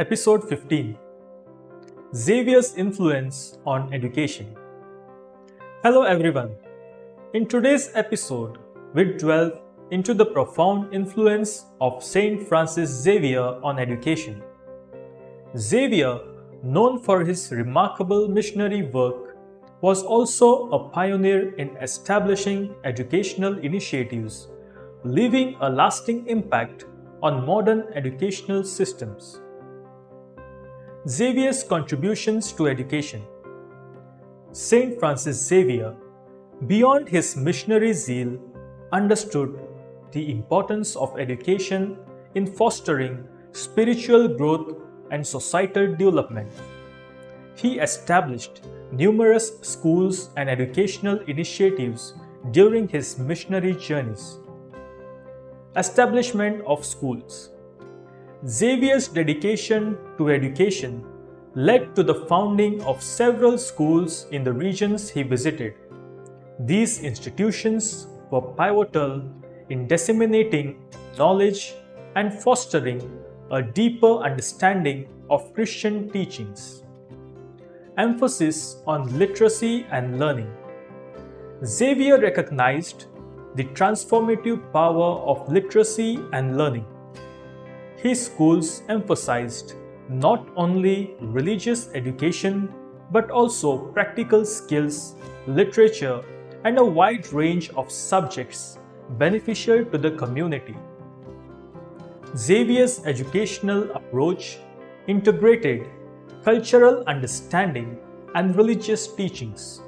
Episode 15 Xavier's Influence on Education. Hello everyone. In today's episode, we delve into the profound influence of St Francis Xavier on education. Xavier, known for his remarkable missionary work, was also a pioneer in establishing educational initiatives, leaving a lasting impact on modern educational systems. Xavier's contributions to education. St Francis Xavier, beyond his missionary zeal, understood the importance of education in fostering spiritual growth and societal development. He established numerous schools and educational initiatives during his missionary journeys. Establishment of schools. Xavier's dedication to education led to the founding of several schools in the regions he visited. These institutions were pivotal in disseminating knowledge and fostering a deeper understanding of Christian teachings. Emphasis on literacy and learning. Xavier recognized the transformative power of literacy and learning. His schools emphasized not only religious education but also practical skills, literature, and a wide range of subjects beneficial to the community. Xavier's educational approach integrated cultural understanding and religious teachings.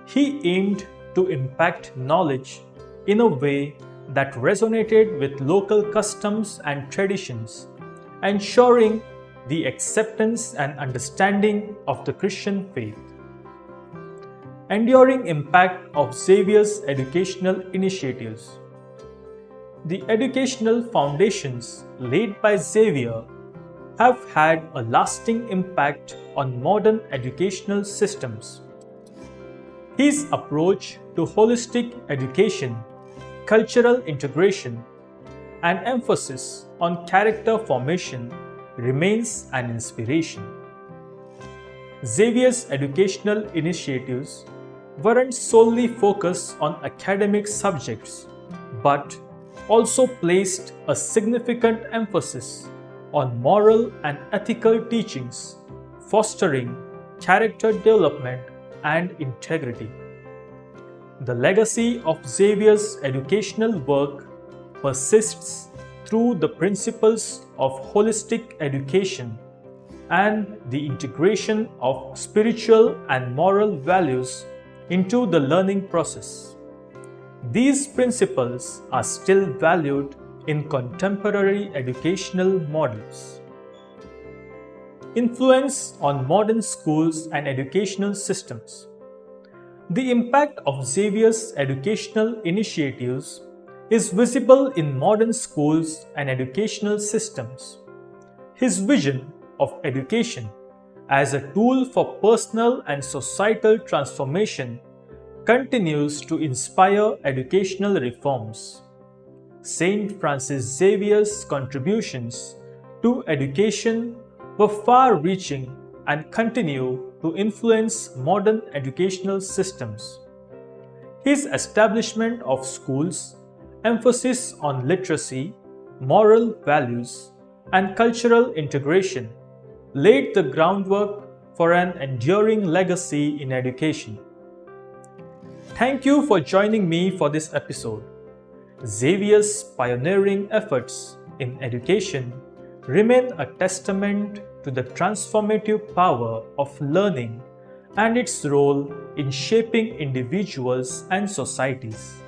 He aimed to impact knowledge in a way that resonated with local customs and traditions, ensuring the acceptance and understanding of the Christian faith. Enduring impact of Xavier's educational initiatives. The educational foundations laid by Xavier have had a lasting impact on modern educational systems. His approach to holistic education, cultural integration, and emphasis on character formation remains an inspiration. Xavier's educational initiatives weren't solely focused on academic subjects, but also placed a significant emphasis on moral and ethical teachings, fostering character development and integrity. The legacy of Xavier's educational work persists through the principles of holistic education and the integration of spiritual and moral values into the learning process. These principles are still valued in contemporary educational models. Influence on modern schools and educational systems. The impact of Xavier's educational initiatives is visible in modern schools and educational systems. His vision of education as a tool for personal and societal transformation continues to inspire educational reforms. St. Francis Xavier's contributions to education were far-reaching and continue to influence modern educational systems. His establishment of schools, emphasis on literacy, moral values, and cultural integration laid the groundwork for an enduring legacy in education. Thank you for joining me for this episode. Xavier's pioneering efforts in education remain a testament to the transformative power of learning and its role in shaping individuals and societies.